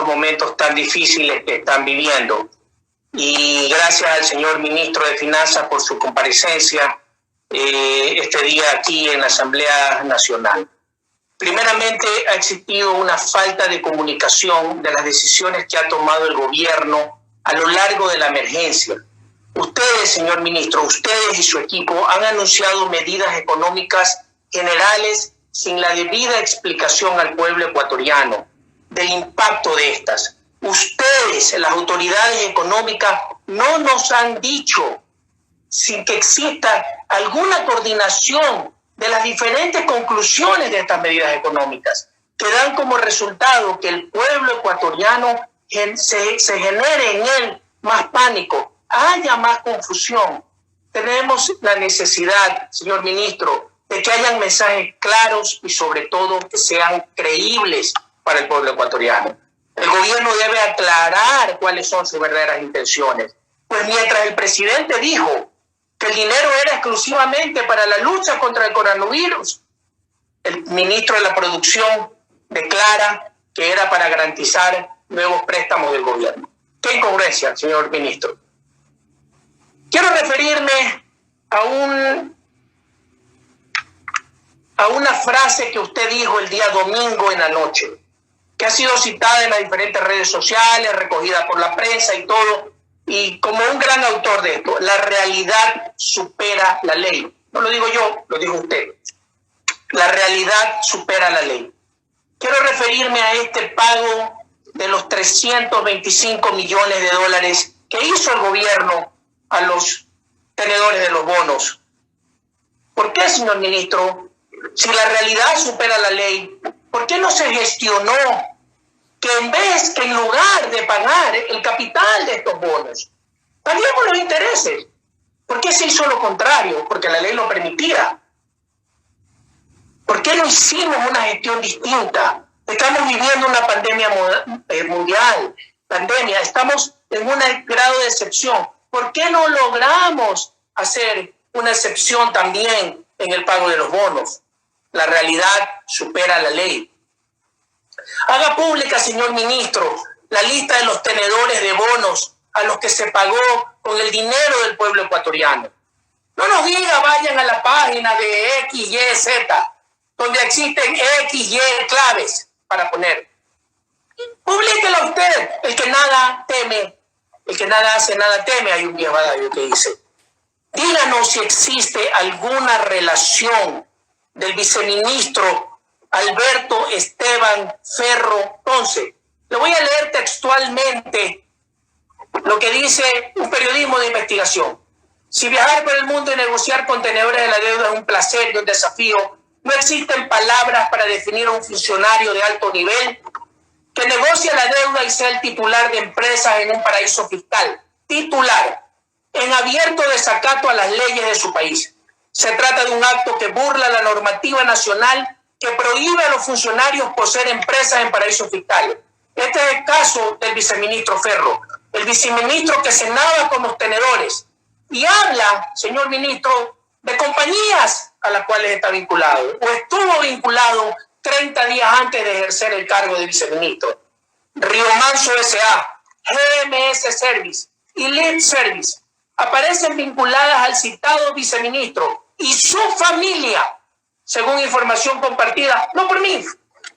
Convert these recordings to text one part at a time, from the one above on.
estos momentos tan difíciles que están viviendo. Y gracias al señor ministro de Finanzas por su comparecencia este día aquí en la Asamblea Nacional. Primeramente, ha existido una falta de comunicación de las decisiones que ha tomado el gobierno a lo largo de la emergencia. Ustedes, señor ministro, ustedes y su equipo han anunciado medidas económicas generales sin la debida explicación al pueblo ecuatoriano del impacto de estas. Ustedes, las autoridades económicas, no nos han dicho, sin que exista alguna coordinación de las diferentes conclusiones de estas medidas económicas, que dan como resultado que el pueblo ecuatoriano se genere en él más pánico, haya más confusión. Tenemos la necesidad, señor ministro, de que hayan mensajes claros y sobre todo que sean creíbles para el pueblo ecuatoriano. El gobierno debe aclarar cuáles son sus verdaderas intenciones. Pues mientras el presidente dijo que el dinero era exclusivamente para la lucha contra el coronavirus, el ministro de la Producción declara que era para garantizar nuevos préstamos del gobierno. ¡Qué incongruencia, señor ministro! Quiero referirme a una frase que usted dijo el día domingo en la noche, que ha sido citada en las diferentes redes sociales, recogida por la prensa y todo, y como un gran autor de esto: la realidad supera la ley. No lo digo yo, lo dijo usted. La realidad supera la ley. Quiero referirme a este pago de los 325 millones de dólares que hizo el gobierno a los tenedores de los bonos. ¿Por qué, señor ministro? Si la realidad supera la ley, ¿por qué no se gestionó que en lugar de pagar el capital de estos bonos, paguemos los intereses? ¿Por qué se hizo lo contrario? Porque la ley lo permitía. ¿Por qué no hicimos una gestión distinta? Estamos viviendo una pandemia mundial, estamos en un grado de excepción. ¿Por qué no logramos hacer una excepción también en el pago de los bonos? La realidad supera la ley. Haga pública, señor ministro, la lista de los tenedores de bonos a los que se pagó con el dinero del pueblo ecuatoriano. No nos diga, vayan a la página de X, Y, Z, donde existen X, Y claves para poner. Publíquela usted. El que nada teme, el que nada hace, nada teme. Hay un viejo adagio que dice. Díganos si existe alguna relación del viceministro Alberto Esteban Ferro Ponce. Le voy a leer textualmente lo que dice un periodismo de investigación. Si viajar por el mundo y negociar con tenedores de la deuda es un placer y un desafío, no existen palabras para definir a un funcionario de alto nivel que negocia la deuda y sea el titular de empresas en un paraíso fiscal. Titular, en abierto desacato a las leyes de su país. Se trata de un acto que burla la normativa nacional que prohíbe a los funcionarios poseer empresas en paraísos fiscales. Este es el caso del viceministro Ferro, el viceministro que cenaba con los tenedores y habla, señor ministro, de compañías a las cuales está vinculado o estuvo vinculado 30 días antes de ejercer el cargo de viceministro. Río Manso S.A., GMS Service y Lead Service aparecen vinculadas al citado viceministro y su familia, según información compartida, no por mí,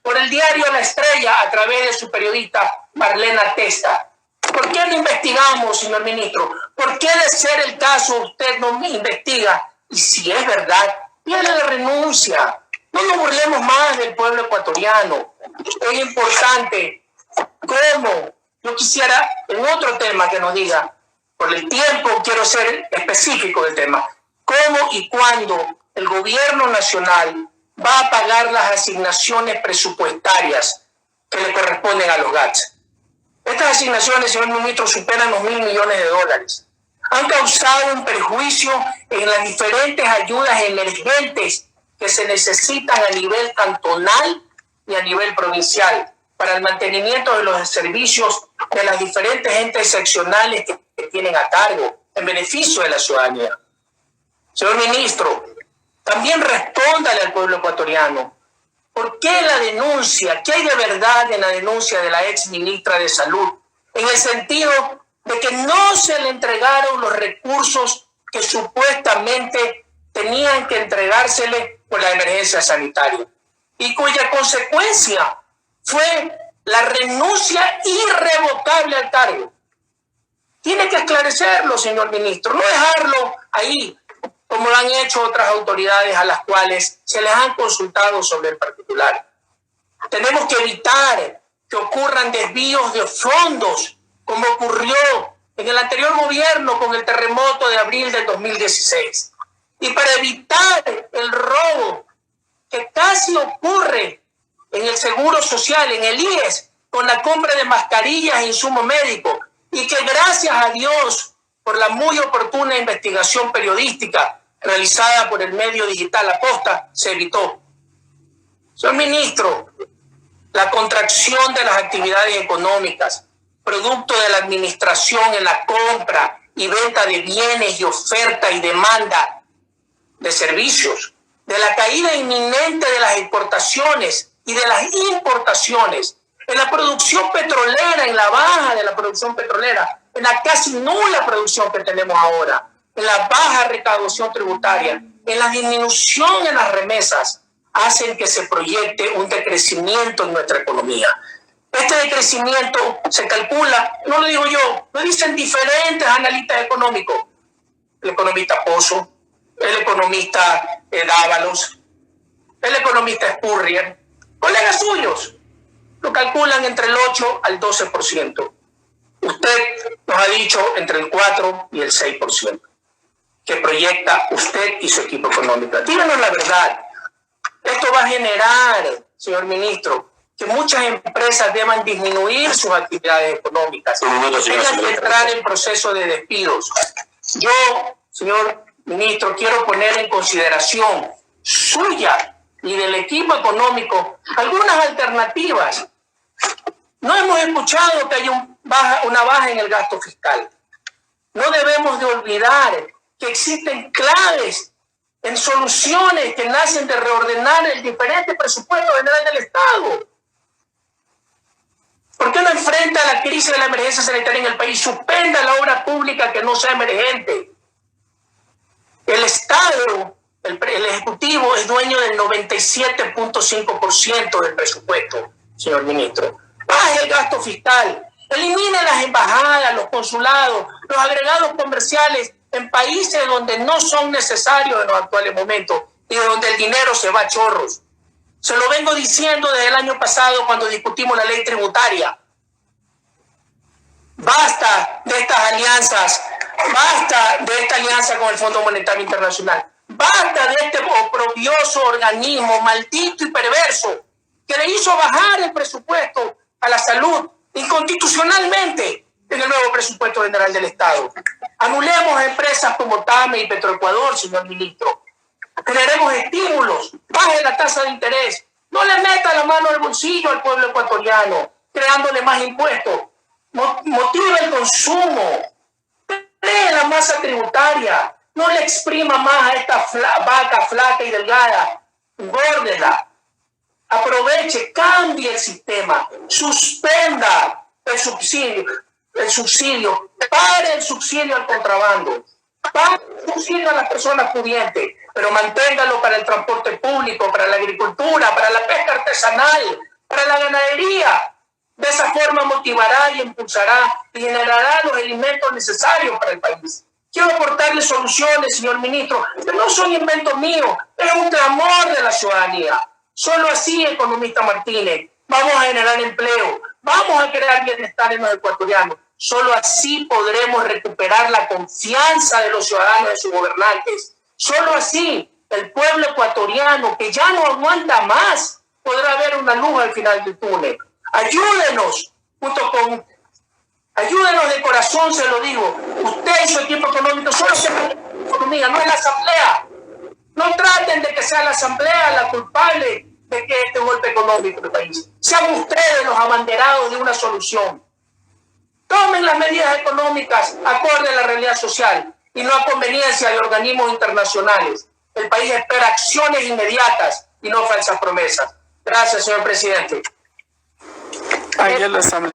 por el diario La Estrella a través de su periodista Marlena Testa. ¿Por qué no investigamos, señor ministro? ¿Por qué, de ser el caso, usted no investiga? Y si es verdad, pídale la renuncia. No nos burlemos más del pueblo ecuatoriano. Es importante. ¿Cómo? Yo quisiera, en otro tema, que nos diga, por el tiempo quiero ser específico del tema, ¿cómo y cuándo el gobierno nacional va a pagar las asignaciones presupuestarias que le corresponden a los GATS? Estas asignaciones, señor ministro, superan los $1.000 millones de dólares. Han causado un perjuicio en las diferentes ayudas emergentes que se necesitan a nivel cantonal y a nivel provincial para el mantenimiento de los servicios de las diferentes entes seccionales que tienen a cargo en beneficio de la ciudadanía. Señor ministro, también respóndale al pueblo ecuatoriano. ¿Por qué la denuncia? ¿Qué hay de verdad en la denuncia de la ex ministra de Salud? En el sentido de que no se le entregaron los recursos que supuestamente tenían que entregársele por la emergencia sanitaria y cuya consecuencia fue la renuncia irrevocable al cargo. Tiene que esclarecerlo, señor ministro, no dejarlo ahí, como lo han hecho otras autoridades a las cuales se les han consultado sobre el particular. Tenemos que evitar que ocurran desvíos de fondos, como ocurrió en el anterior gobierno con el terremoto de abril del 2016. Y para evitar el robo que casi ocurre en el Seguro Social, en el IES, con la compra de mascarillas e insumos médicos, y que gracias a Dios, por la muy oportuna investigación periodística realizada por el medio digital La Posta, se evitó. Señor ministro, la contracción de las actividades económicas, producto de la administración en la compra y venta de bienes y oferta y demanda de servicios, de la caída inminente de las exportaciones y de las importaciones, en la producción petrolera, en la baja de la producción petrolera, en la casi nula producción que tenemos ahora, en la baja recaudación tributaria, en la disminución en las remesas, hacen que se proyecte un decrecimiento en nuestra economía. Este decrecimiento se calcula, no lo digo yo, lo dicen diferentes analistas económicos, el economista Pozo, el economista Dávalos, el economista Spurrier, colegas suyos, lo calculan entre el 8 al 12%. Usted nos ha dicho entre el 4 y el 6% que proyecta usted y su equipo económico. Díganos la verdad. Esto va a generar, señor ministro, que muchas empresas deban disminuir sus actividades económicas, tengan que entrar en proceso de despidos. Yo, señor ministro, quiero poner en consideración suya y del equipo económico algunas alternativas. No hemos escuchado que haya una baja en el gasto fiscal. No debemos de olvidar que existen claves en soluciones que nacen de reordenar el diferente presupuesto general del Estado. ¿Por qué no enfrenta la crisis de la emergencia sanitaria en el país? Suspenda la obra pública que no sea emergente. El Estado, el Ejecutivo, es dueño del 97.5% del presupuesto, señor ministro. Baje el gasto fiscal, elimine las embajadas, los consulados, los agregados comerciales en países donde no son necesarios en los actuales momentos y de donde el dinero se va a chorros. Se lo vengo diciendo desde el año pasado cuando discutimos la ley tributaria. Basta de estas alianzas, basta de esta alianza con el Fondo Monetario Internacional, basta de este oprobioso organismo maldito y perverso que le hizo bajar el presupuesto a la salud inconstitucionalmente en el nuevo presupuesto general del Estado. Anulemos empresas como TAME y Petroecuador, señor ministro. Generemos estímulos, baje la tasa de interés, no le meta la mano al bolsillo al pueblo ecuatoriano, creándole más impuestos. Motive el consumo, cree la masa tributaria, no le exprima más a esta vaca flaca y delgada, engórdela. Aproveche, cambie el sistema, suspenda el subsidio, pare el subsidio al contrabando, pare el subsidio a las personas pudientes, pero manténgalo para el transporte público, para la agricultura, para la pesca artesanal, para la ganadería. De esa forma motivará y impulsará y generará los elementos necesarios para el país. Quiero aportarle soluciones, señor ministro, que no son inventos míos, es un clamor de la ciudadanía. Solo así, economista Martínez, vamos a generar empleo, vamos a crear bienestar en los ecuatorianos. Solo así podremos recuperar la confianza de los ciudadanos en sus gobernantes. Solo así el pueblo ecuatoriano, que ya no aguanta más, podrá ver una luz al final del túnel. Ayúdenos, ayúdenos de corazón, se lo digo. Usted y su equipo económico solo se la economía, no es la asamblea. No traten de que sea la asamblea la culpable de que este golpe económico del país. Sean ustedes los abanderados de una solución. Tomen las medidas económicas acorde a la realidad social y no a conveniencia de organismos internacionales. El país espera acciones inmediatas y no falsas promesas. Gracias, señor presidente. Ahí en la asamblea.